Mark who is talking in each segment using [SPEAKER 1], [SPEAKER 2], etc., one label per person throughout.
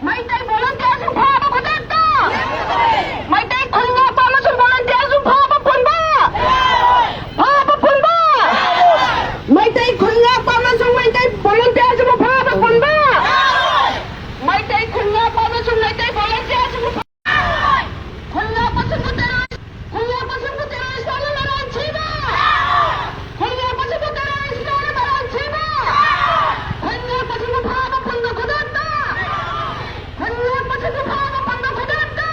[SPEAKER 1] Maitai volunteersing phaba khudakta Maitai khulngakpa amasung volunteersing phaba punba phaba punba Maitai khulngakpa amasung maitai volunteersing phaba punba Maitai khulngakpa amasung maitai volunteersing khulngakpa sung terrorist na naran chiba khulngakpa sung terrorist na naran chiba khulngakpa sung phaba punba khudakta khulngakpa sung phaba punba khudakta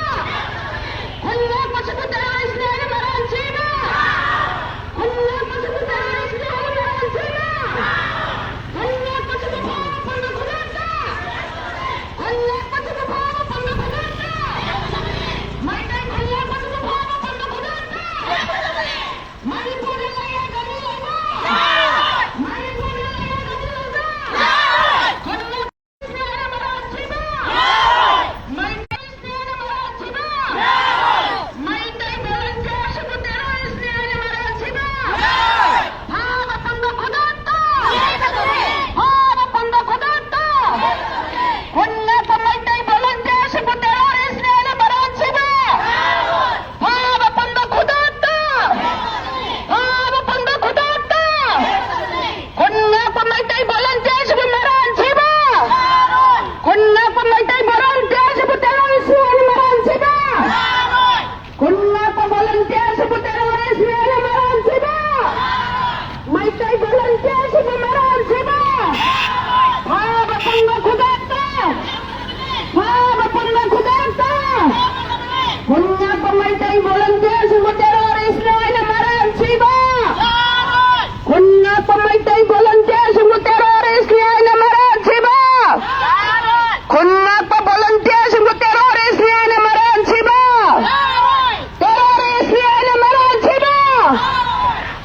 [SPEAKER 1] khulngakpa sung terrorist na naran chiba khulngakpa sung terrorist na naran chiba khulngakpa sung phaba punba khudakta khulngakpa sung phaba punba khudakta Maitai khulngakpa sung phaba punba khudakta Manipur laya kami lama Manipur laya kami lama khulngakpa na naran chiba Maitai na naran chiba Maitai volunteers na terrorist na naran chiba phaba punba khudakta phaba punba khudakta khulngakpa maitai volunteers na terrorist na naran chiba phaba punba khudakta phaba punba khudakta khulngakpa maitai volunteers na naran chiba khulngakpa maitai volunteers na terrorist na naran chiba khulngakpa volunteers na terrorist na naran chiba Maitai volunteers na naran chiba phaba punba khudakta phaba punba khudakta khulngakpa maitai volunteers na terrorist na naran chiba khulngakpa maitai volunteers na terrorist na naran chiba khulngakpa volunteers na terrorist na naran chiba terrorist na naran chiba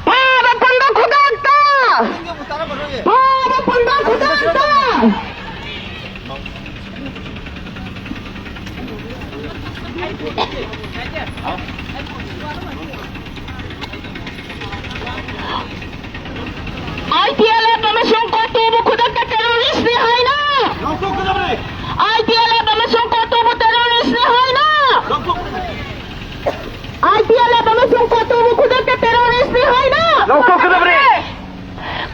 [SPEAKER 1] phaba punba khudakta phaba punba khudakta ITLF amasung katubo khudakta terrorist ni haina ITLF amasung katubo terrorist ni haina ITLF amasung katubo khudakta terrorist ni haina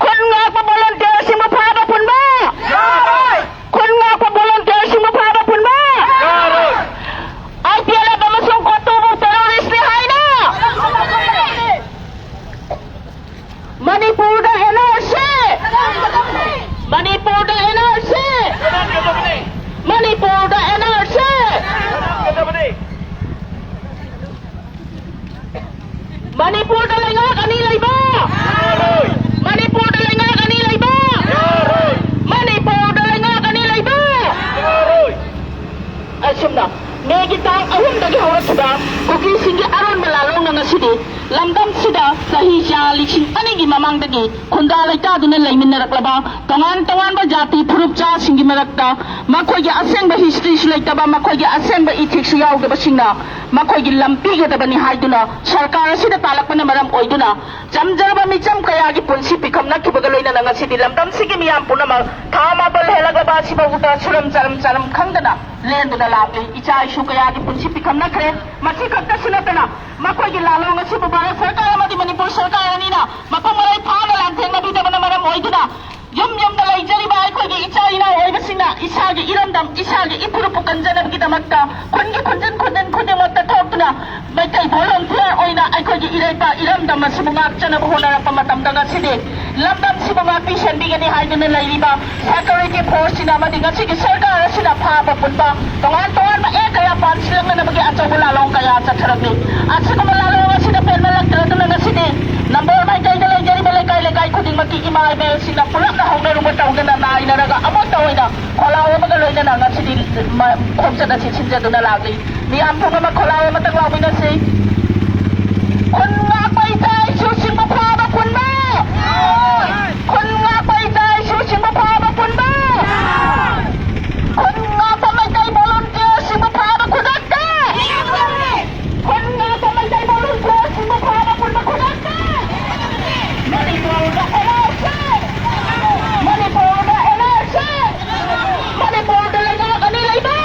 [SPEAKER 1] khulngakpa volunteers na phaba punba khulngakpa volunteers na phaba punba ITLF amasung katubo terrorist ni haina Manipur da NRC Manipur da NRC Manipur da NRC Manipur da lenga kani laiba Manipur da lenga kani laiba Manipur da lenga kani laiba Asumna Megitang ahum dagi hawasda kuki singi aron malalong nga sidi lamdam sida sahi siya lising anigi mamang dagi kunda laita duna laymin naraklaba tongan ba jati purup cha singi marakta makoy gi aseng ba history sulaita ba makoy gi aseng ba ethics yaw da basingna makoy gi lampi ga da bani haiduna sarkar sida talak pa na maram oiduna jamjar ba mi jam kaya gi punsi pikam na kibagaloy na nga sidi lamdam sige miyam puna ma thama bal helaga ba siba uta suram charam khangdana lenduna lapi icha isu kaya gi punsi pikam na kre machi kakka sinatana makoy gi lalong nga siba Bharat Sarkar amadi Manipur Sarkar anina mapamalay phana lantheng nabida bana maram oiduna yum da laijariba aikogi icha ina oibasina isagi irandam isagi ipurupu kanjanabgi damakta khunjan motta thokna maitai volunteer oina aikogi iraipa irandam masibungak chanab honarapa matamdanga sidi lamdam sibungak pisan bigani haiduna lairiba security force sina amadi ngasigi sarkar sina phaba punba tongan ma kaya pansilang na nabagi achaw lalong kaya chatharagni achaw lalong sina penmalagtraduna ngasidi number maitai da laijariba lekay khuding maki imay bel sina pulak na hong narungan tawag na nainaraga amot tawag na kolawa magaloy na nga si kumsa na si sinja doon na lagi ni ampo nga magkolawa mataglawi na si kun nga pa itay susing mo paba kun ba kun nga pa itay susing mo paba kun ba kun nga pa may tay volunteer si mo paba kunak ka kun nga pa may tay volunteer si mo paba kun ba kunak ka Manipur na NRC Manipur na NRC Manipur na lang kanila iba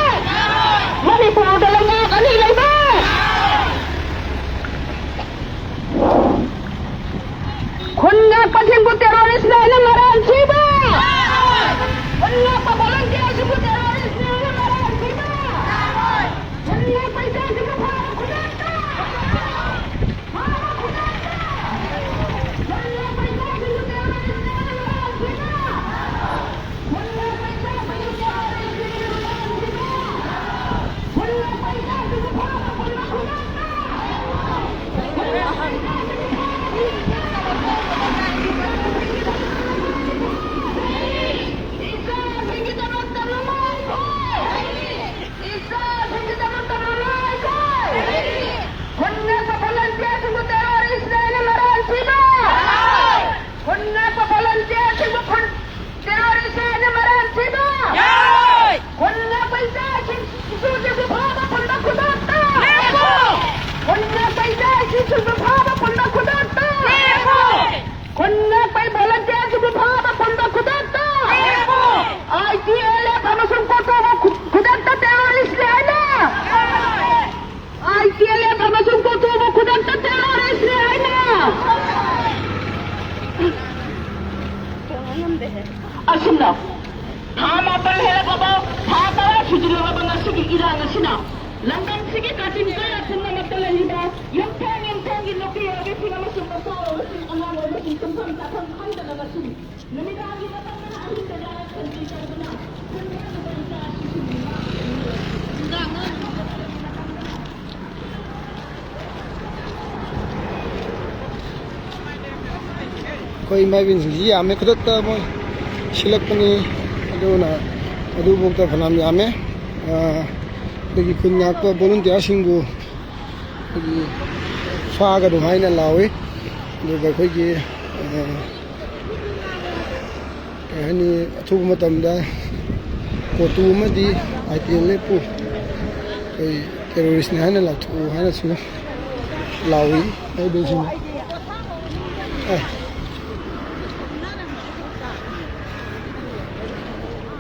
[SPEAKER 2] Koi mai bin sing ya me kudot ta mo silak pani aduna adu bokta phanam ya me dagi kun ngak pa volunteer singbu dagi fa ga du haina lawi duga khoi gi ani athu matam da ko tu ma di IPL le pu koi terrorist ne haina la thu haina su lawi ai bin sing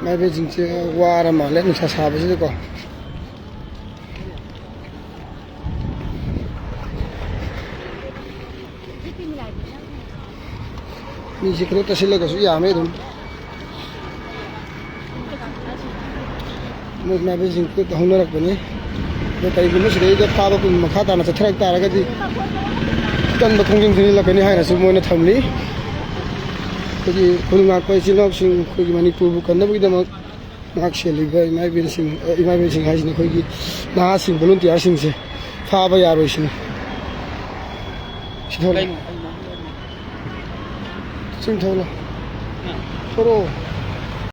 [SPEAKER 2] mai bên chính qua là mà lên xa xa với chứ còn mình chỉ có thể xin được cái số nhà mấy thôi một mai bên chính cái không được cái này cái tay của nó sẽ để pha vào cùng mà khá tàn là sẽ thay ta là cái gì cần mà không dùng thì là cái này hay là số môn nó thầm lý kung ngak pa sila sing kugi Manipur bukan dapat kita ngak seliga imai bin sing hai sini kugi nah sing volunteer sing se fa ba yaro sini sing thola soro